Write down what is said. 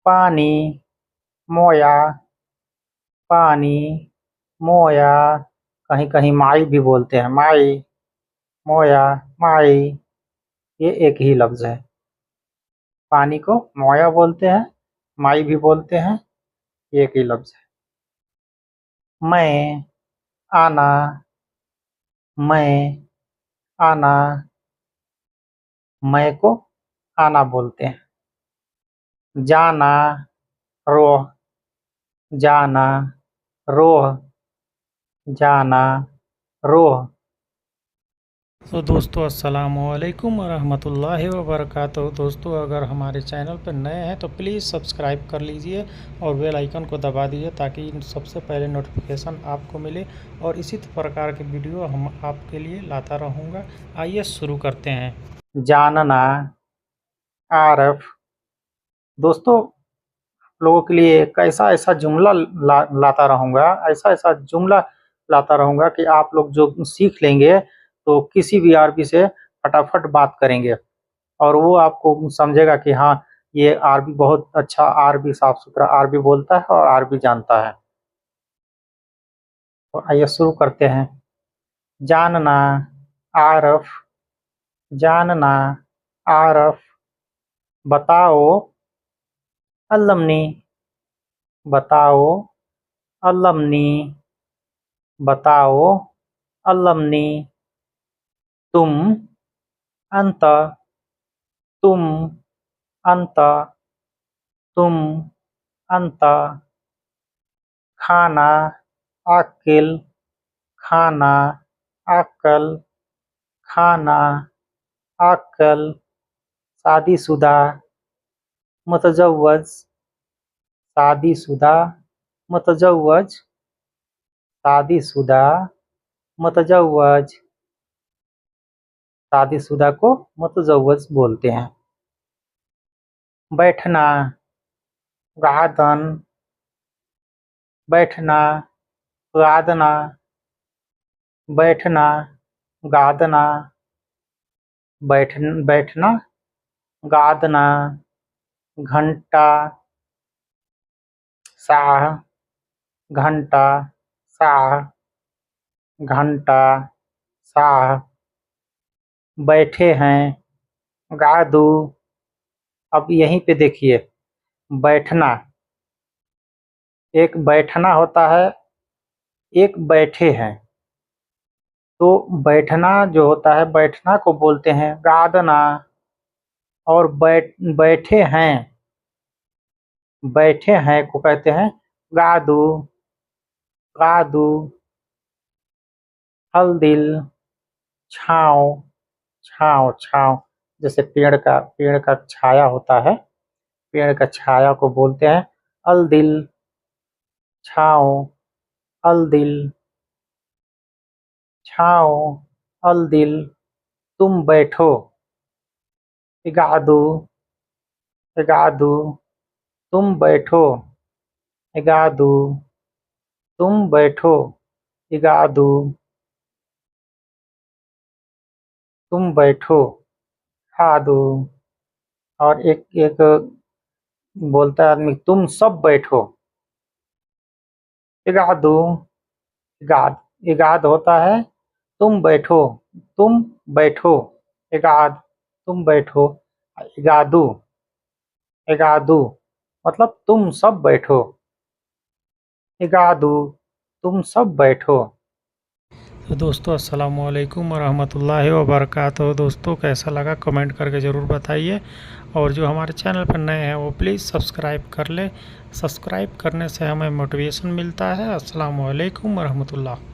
पानी, मोया, पानी, मोया। कहीं कहीं माई भी बोलते हैं, माई, मोया, माई। ये एक ही लफ्ज है। पानी को मोया बोलते हैं, माई भी बोलते हैं, ये एक ही लफ्ज है। मैं, आना, मैं, आना। मैं को आना बोलते हैं। जाना, रोह, जाना, रोह, जाना, रोह। तो दोस्तों अस्सलाम वालेकुम रहमतुल्लाहि व बरकातहू। दोस्तों अगर हमारे चैनल पर नए हैं तो प्लीज़ सब्सक्राइब कर लीजिए और बेल आइकन को दबा दीजिए ताकि सबसे पहले नोटिफिकेशन आपको मिले और इसी प्रकार के वीडियो हम आपके लिए लाता रहूँगा। आइए शुरू करते हैं। जानना, आरफ। दोस्तों लोगों के लिए कैसा ऐसा जुमला लाता रहूँगा, ऐसा ऐसा जुमला लाता रहूँगा कि आप लोग जो सीख लेंगे तो किसी भी अरबी से फटाफट बात करेंगे और वो आपको समझेगा कि हाँ, ये अरबी बहुत अच्छा, अरबी साफ सुथरा अरबी बोलता है और अरबी जानता है। तो आइए शुरू करते हैं। जानना, आरफ, जानना, आरफ। बताओ, अल्लमनी, बताओ, अल्लमनी, बताओ, अल्लमनी। तुम, अंत, तुम, अंत, तुम, अंत। खाना, आकिल, खाना, अक्ल, खाना, अक्ल। शादीशुदा, मुतजव्वज, शादीशुदा, मुतजव्वज, शादीशुदा, मुतजव्वज। शादीशुदा को मुतजव्वज बोलते हैं। बैठना, गादन, बैठना, गादना, बैठना, गादना, बैठना, गादना। घंटा, साह, घंटा, साह, घंटा, साह। बैठे हैं, गादू। अब यहीं पे देखिए, बैठना, एक बैठना होता है, एक बैठे हैं। तो बैठना जो होता है, बैठना को बोलते हैं गादना। और बैठे हैं, बैठे हैं को कहते हैं गादू, गादू। हल्दिल, छाँव, छाँव, छाँव। जैसे पेड़ का छाया होता है, पेड़ का छाया को बोलते हैं अलदिल, छाँव, अलदिल, छाँव, अलदिल। तुम बैठो, इगादू, इगादू। तुम बैठो, इगादू, तुम बैठो, इगादू। तुम बैठो, आदू। और एक एक बोलता है आदमी, तुम सब बैठो, इगादू, इगाद। इगाद होता है तुम बैठो, तुम बैठो, इगाद, तुम बैठो। इगादू, इगादू मतलब तुम सब बैठो, इगादू, तुम सब बैठो। तो दोस्तों अस्सलाम वालेकुम रहमतुल्लाहि व बरकातहू। दोस्तों कैसा लगा कमेंट करके ज़रूर बताइए और जो हमारे चैनल पर नए हैं वो प्लीज़ सब्सक्राइब कर लें। सब्सक्राइब करने से हमें मोटिवेशन मिलता है। अस्सलाम वालेकुम रहमतुल्लाह।